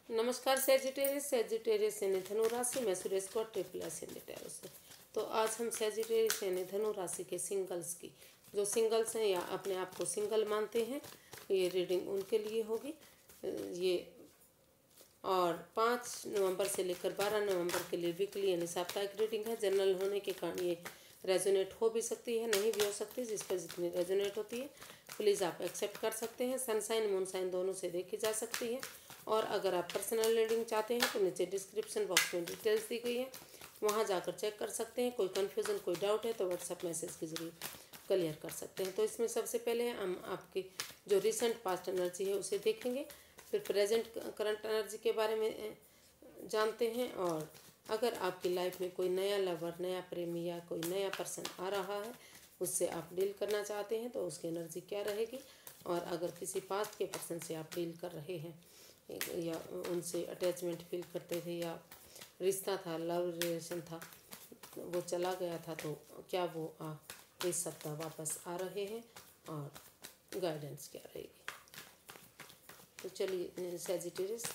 नमस्कार सेजिटेरियस यानी धनु राशि में सुरेश को ट्रिपल एसेंडेंट टैरो से। तो आज हम सेजिटेरियस यानी धनु राशि के सिंगल्स की, जो सिंगल्स हैं या अपने आप को सिंगल मानते हैं, ये रीडिंग उनके लिए होगी। ये और 5 नवंबर से लेकर 12 नवंबर के लिए वीकली यानी साप्ताहिक रीडिंग है। जनरल होने के कारण ये रेजोनेट हो भी सकती है, नहीं भी हो सकती, जिस पर जितनी रेजोनेट होती है प्लीज़ आप एक्सेप्ट कर सकते हैं। सनसाइन मूनसाइन दोनों से देखी जा सकती है। और अगर आप पर्सनल रीडिंग चाहते हैं तो नीचे डिस्क्रिप्शन बॉक्स में डिटेल्स दी गई है, वहाँ जाकर चेक कर सकते हैं। कोई कन्फ्यूज़न कोई डाउट है तो व्हाट्सएप मैसेज के जरिए क्लियर कर सकते हैं। तो इसमें सबसे पहले हम आपकी जो रिसेंट पास्ट एनर्जी है उसे देखेंगे, फिर प्रेजेंट करंट एनर्जी के बारे में जानते हैं। और अगर आपकी लाइफ में कोई नया लवर, नया प्रेमी या कोई नया पर्सन आ रहा है, उससे आप डील करना चाहते हैं तो उसकी एनर्जी क्या रहेगी। और अगर किसी पास्ट के पर्सन से आप डील कर रहे हैं या उनसे अटैचमेंट फील करते थे या रिश्ता था, लव रिलेशन था, वो चला गया था, तो क्या वो इस सप्ताह वापस आ रहे हैं और गाइडेंस क्या रहेगी। तो चलिए सेजिटेरियस,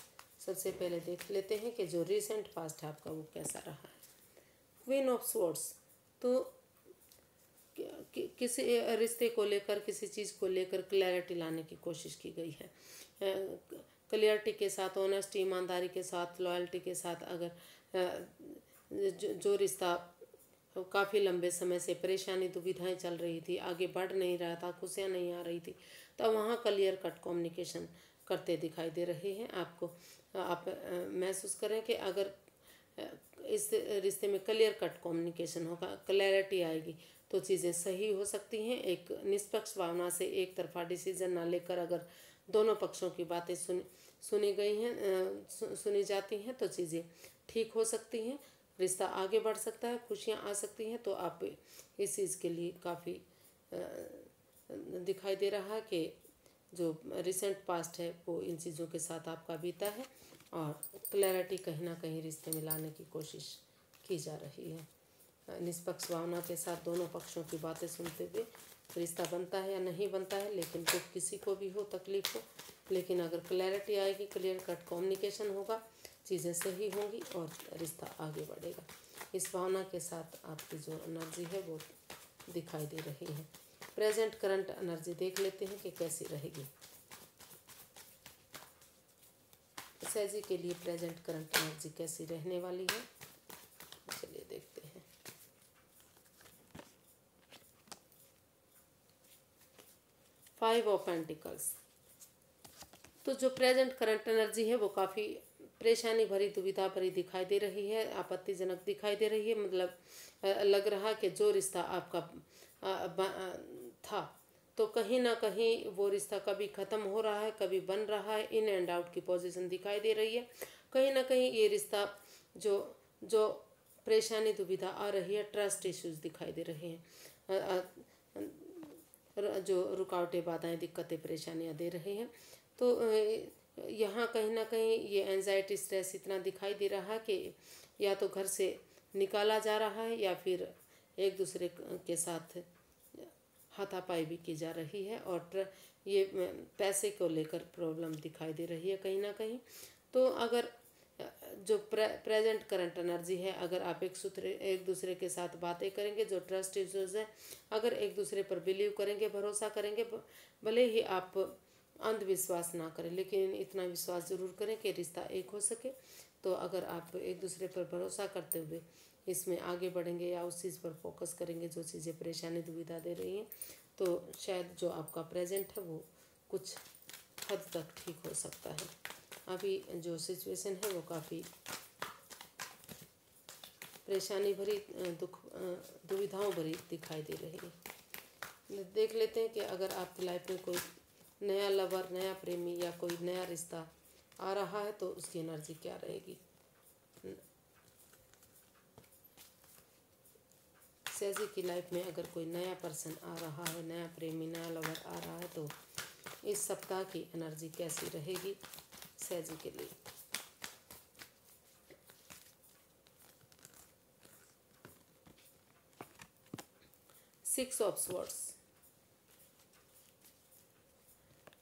सबसे पहले देख लेते हैं कि जो रिसेंट पास्ट है आपका वो कैसा रहा है। क्वीन ऑफ स्वॉर्ड्स, तो किसी रिश्ते को लेकर, किसी चीज़ को लेकर क्लैरिटी लाने की कोशिश की गई है। क्लियरिटी के साथ, ऑनेस्टी, ईमानदारी के साथ, लॉयल्टी के साथ, अगर जो रिश्ता काफ़ी लंबे समय से परेशानी दुविधाएं चल रही थी, आगे बढ़ नहीं रहा था, खुशियाँ नहीं आ रही थी, तो वहाँ क्लियर कट कम्युनिकेशन करते दिखाई दे रहे हैं आपको। आप महसूस करें कि अगर इस रिश्ते में क्लियर कट कम्युनिकेशन होगा, क्लैरिटी आएगी, तो चीज़ें सही हो सकती हैं। एक निष्पक्ष भावना से एक तरफा डिसीजन ना लेकर अगर दोनों पक्षों की बातें सुनी गई हैं, सुनी जाती हैं, तो चीज़ें ठीक हो सकती हैं, रिश्ता आगे बढ़ सकता है, खुशियाँ आ सकती हैं। तो आप इस चीज़ के लिए काफ़ी दिखाई दे रहा है कि जो रिसेंट पास्ट है वो इन चीज़ों के साथ आपका बीता है और क्लैरिटी कहीं ना कहीं रिश्ते में लाने की कोशिश की जा रही है। निष्पक्ष भावना के साथ दोनों पक्षों की बातें सुनते हुए रिश्ता बनता है या नहीं बनता है, लेकिन दुख किसी को भी हो, तकलीफ हो, लेकिन अगर क्लैरिटी आएगी, क्लियर कट कम्युनिकेशन होगा, चीज़ें सही होंगी और रिश्ता आगे बढ़ेगा। इस भावना के साथ आपकी जो एनर्जी है वो दिखाई दे रही है। प्रेजेंट करंट एनर्जी देख लेते हैं कि कैसी रहेगी। सैजी के लिए प्रेजेंट करंट एनर्जी कैसी रहने वाली है, चलिए देखते हैं। फाइव ऑफ पेंटिकल्स, तो जो प्रेजेंट करंट एनर्जी है वो काफ़ी परेशानी भरी, दुविधा भरी दिखाई दे रही है, आपत्तिजनक दिखाई दे रही है। मतलब लग रहा कि जो रिश्ता आपका था, तो कहीं ना कहीं वो रिश्ता कभी ख़त्म हो रहा है, कभी बन रहा है, इन एंड आउट की पोजीशन दिखाई दे रही है। कहीं ना कहीं ये रिश्ता जो जो परेशानी दुविधा आ रही है, ट्रस्ट इश्यूज दिखाई दे रहे हैं, जो रुकावटें, बाधाएं, दिक्कतें, परेशानियां दे रहे हैं। तो यहाँ कहीं ना कहीं ये एंजाइटी, स्ट्रेस इतना दिखाई दे रहा है कि या तो घर से निकाला जा रहा है या फिर एक दूसरे के साथ हाथापाई भी की जा रही है। और ये पैसे को लेकर प्रॉब्लम दिखाई दे रही है कहीं ना कहीं। तो अगर जो प्रेजेंट करंट एनर्जी है, अगर आप एक दूसरे के साथ बातें करेंगे, जो ट्रस्ट इश्यूज है, अगर एक दूसरे पर बिलीव करेंगे, भरोसा करेंगे, भले ही आप अंधविश्वास ना करें, लेकिन इतना विश्वास ज़रूर करें कि रिश्ता एक हो सके। तो अगर आप एक दूसरे पर भरोसा करते हुए इसमें आगे बढ़ेंगे या उस चीज़ पर फोकस करेंगे जो चीज़ें परेशानी दुविधा दे रही हैं, तो शायद जो आपका प्रेजेंट है वो कुछ हद तक ठीक हो सकता है। अभी जो सिचुएशन है वो काफ़ी परेशानी भरी, दुविधाओं भरी दिखाई दे रही है। देख लेते हैं कि अगर आपकी लाइफ में कोई नया लवर, नया प्रेमी या कोई नया रिश्ता आ रहा है तो उसकी एनर्जी क्या रहेगी। सैजी की लाइफ में अगर कोई नया पर्सन आ रहा है, नया प्रेमी, नया लवर आ रहा है, तो इस सप्ताह की एनर्जी कैसी रहेगी सैजी के लिए। सिक्स ऑफ स्वॉर्ड्स,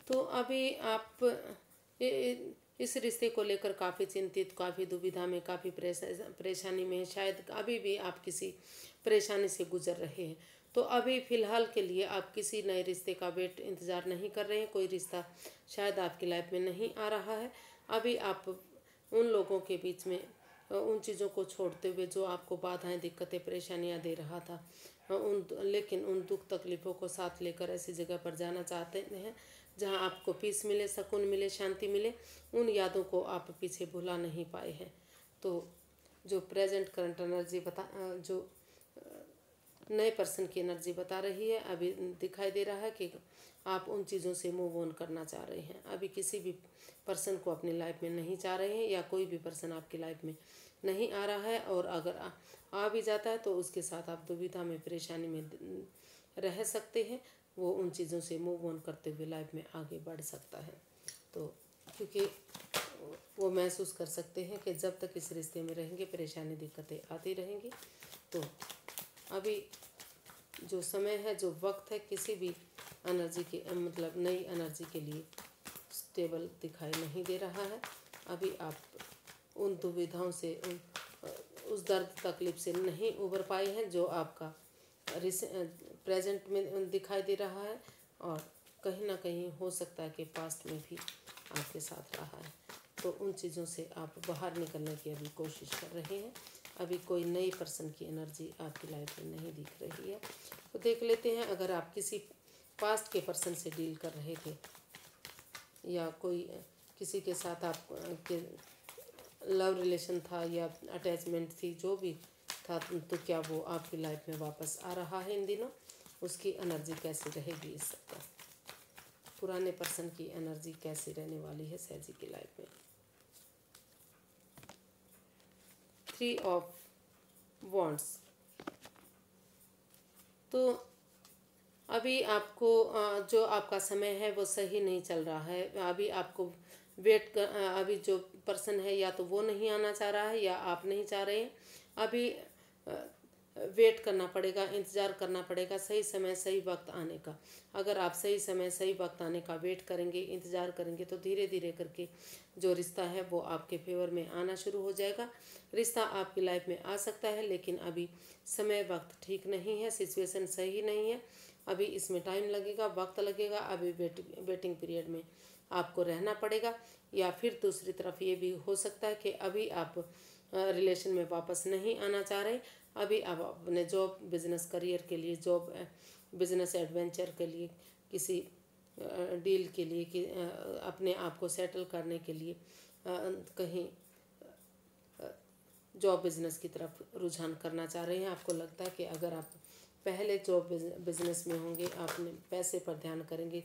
तो अभी आप इस रिश्ते को लेकर काफ़ी चिंतित, काफ़ी दुविधा में, काफ़ी परेशानी में, शायद अभी भी आप किसी परेशानी से गुजर रहे हैं। तो अभी फ़िलहाल के लिए आप किसी नए रिश्ते का इंतज़ार नहीं कर रहे हैं। कोई रिश्ता शायद आपकी लाइफ में नहीं आ रहा है। अभी आप उन लोगों के बीच में उन चीज़ों को छोड़ते हुए जो आपको बाधाएं, दिक्कतें, परेशानियां दे रहा था, लेकिन उन दुख तकलीफ़ों को साथ लेकर ऐसी जगह पर जाना चाहते हैं जहां आपको पीस मिले, सुकून मिले, शांति मिले। उन यादों को आप पीछे भुला नहीं पाए हैं। तो जो प्रेजेंट करंट एनर्जी जो नए पर्सन की एनर्जी बता रही है, अभी दिखाई दे रहा है कि आप उन चीज़ों से मूव ऑन करना चाह रहे हैं। अभी किसी भी पर्सन को अपनी लाइफ में नहीं चाह रहे हैं, या कोई भी पर्सन आपकी लाइफ में नहीं आ रहा है। और अगर आ भी जाता है तो उसके साथ आप दुविधा में, परेशानी में रह सकते हैं। वो उन चीज़ों से मूव ऑन करते हुए लाइफ में आगे बढ़ सकता है। तो क्योंकि वो महसूस कर सकते हैं कि जब तक इस रिश्ते में रहेंगे परेशानी, दिक्कतें आती रहेंगी। तो अभी जो समय है, जो वक्त है, किसी भी एनर्जी के मतलब नई एनर्जी के लिए स्टेबल दिखाई नहीं दे रहा है। अभी आप उन दुविधाओं से, उस दर्द तकलीफ से नहीं उबर पाए हैं जो आपका प्रेजेंट में दिखाई दे रहा है, और कहीं ना कहीं हो सकता है कि पास्ट में भी आपके साथ रहा है। तो उन चीज़ों से आप बाहर निकलने की अभी कोशिश कर रहे हैं। अभी कोई नई पर्सन की एनर्जी आपकी लाइफ में नहीं दिख रही है। तो देख लेते हैं, अगर आप किसी पास्ट के पर्सन से डील कर रहे थे, या कोई किसी के साथ आप के लव रिलेशन था या अटैचमेंट थी, जो भी था, तो क्या वो आपकी लाइफ में वापस आ रहा है इन दिनों? उसकी एनर्जी कैसी रहेगी इस सबका? पुराने पर्सन की एनर्जी कैसी रहने वाली है सहजी की लाइफ में? 3 ऑफ वॉन्ड्स। तो अभी आपको जो आपका समय है वो सही नहीं चल रहा है। अभी आपको अभी जो पर्सन है, या तो वो नहीं आना चाह रहा है या आप नहीं चाह रहे हैं। अभी वेट करना पड़ेगा, इंतज़ार करना पड़ेगा सही समय, सही वक्त आने का। अगर आप सही समय, सही वक्त आने का वेट करेंगे, इंतज़ार करेंगे, तो धीरे धीरे करके जो रिश्ता है वो आपके फेवर में आना शुरू हो जाएगा। रिश्ता आपकी लाइफ में आ सकता है, लेकिन अभी समय वक्त ठीक नहीं है, सिचुएशन सही नहीं है। अभी इसमें टाइम लगेगा, वक्त लगेगा। अभी वेटिंग पीरियड में आपको रहना पड़ेगा। या फिर दूसरी तरफ ये भी हो सकता है कि अभी आप रिलेशन में वापस नहीं आना चाह रहे। अभी आप अपने जॉब, बिजनेस, करियर के लिए, जॉब, बिजनेस एडवेंचर के लिए, किसी डील के लिए, कि अपने आप को सेटल करने के लिए कहीं जॉब, बिजनेस की तरफ रुझान करना चाह रहे हैं। आपको लगता है कि अगर आप पहले जॉब, बिजनेस में होंगे, आपने पैसे पर ध्यान करेंगे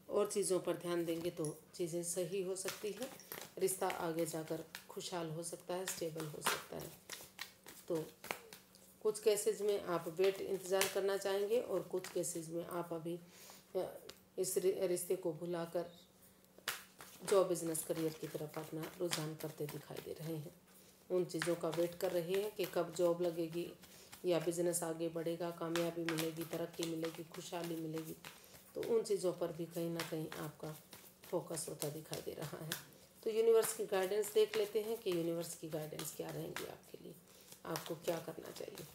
और चीज़ों पर ध्यान देंगे, तो चीज़ें सही हो सकती है। रिश्ता आगे जाकर खुशहाल हो सकता है, स्टेबल हो सकता है। तो कुछ केसेस में आप वेट इंतज़ार करना चाहेंगे, और कुछ केसेस में आप अभी इस रिश्ते को भुलाकर जॉब, बिजनेस, करियर की तरफ अपना रुझान करते दिखाई दे रहे हैं। उन चीज़ों का वेट कर रहे हैं कि कब जॉब लगेगी, या बिजनेस आगे बढ़ेगा, कामयाबी मिलेगी, तरक्की मिलेगी, खुशहाली मिलेगी। तो उन चीज़ों पर भी कहीं ना कहीं आपका फोकस होता दिखाई दे रहा है। तो यूनिवर्स की गाइडेंस देख लेते हैं कि यूनिवर्स की गाइडेंस क्या रहेंगी आपके लिए, आपको क्या करना चाहिए।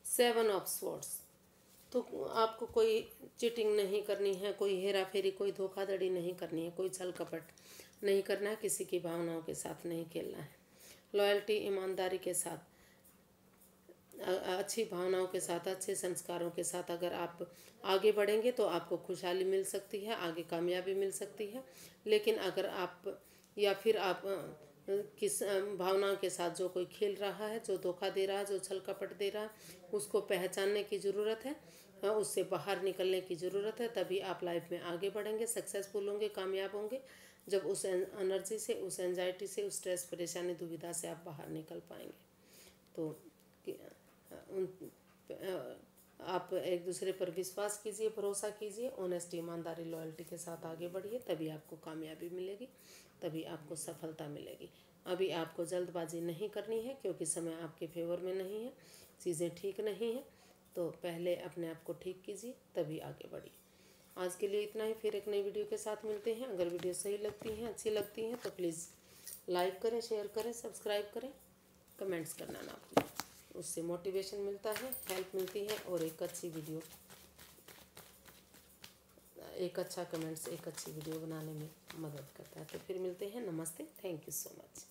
Seven of swords. तो आपको कोई चीटिंग नहीं करनी है, कोई हेरा फेरी, कोई धोखाधड़ी नहीं करनी है, कोई छल कपट नहीं करना है, किसी की भावनाओं के साथ नहीं खेलना है। लॉयल्टी, ईमानदारी के साथ, अच्छी भावनाओं के साथ, अच्छे संस्कारों के साथ अगर आप आगे बढ़ेंगे तो आपको खुशहाली मिल सकती है, आगे कामयाबी मिल सकती है। लेकिन अगर आप, या फिर आप किस भावनाओं के साथ जो कोई खेल रहा है, जो धोखा दे रहा है, जो छल कपट दे रहा है, उसको पहचानने की ज़रूरत है, उससे बाहर निकलने की ज़रूरत है। तभी आप लाइफ में आगे बढ़ेंगे, सक्सेसफुल होंगे, कामयाब होंगे। जब उस एनर्जी से, उस एंजाइटी से, उस स्ट्रेस, परेशानी, दुविधा से आप बाहर निकल पाएंगे। तो आप एक दूसरे पर विश्वास कीजिए, भरोसा कीजिए, ऑनेस्टी, ईमानदारी, लॉयल्टी के साथ आगे बढ़िए। तभी आपको कामयाबी मिलेगी, तभी आपको सफलता मिलेगी। अभी आपको जल्दबाजी नहीं करनी है, क्योंकि समय आपके फेवर में नहीं है, चीज़ें ठीक नहीं हैं। तो पहले अपने आप को ठीक कीजिए, तभी आगे बढ़िए। आज के लिए इतना ही, फिर एक नई वीडियो के साथ मिलते हैं। अगर वीडियो सही लगती हैं, अच्छी लगती हैं तो प्लीज़ लाइक करें, शेयर करें, सब्सक्राइब करें, कमेंट्स करना ना भूलें। उससे मोटिवेशन मिलता है, हेल्प मिलती है, और एक अच्छी वीडियो, एक अच्छा कमेंट्स एक अच्छी वीडियो बनाने में मदद करता है। तो फिर मिलते हैं। नमस्ते, थैंक यू सो मच।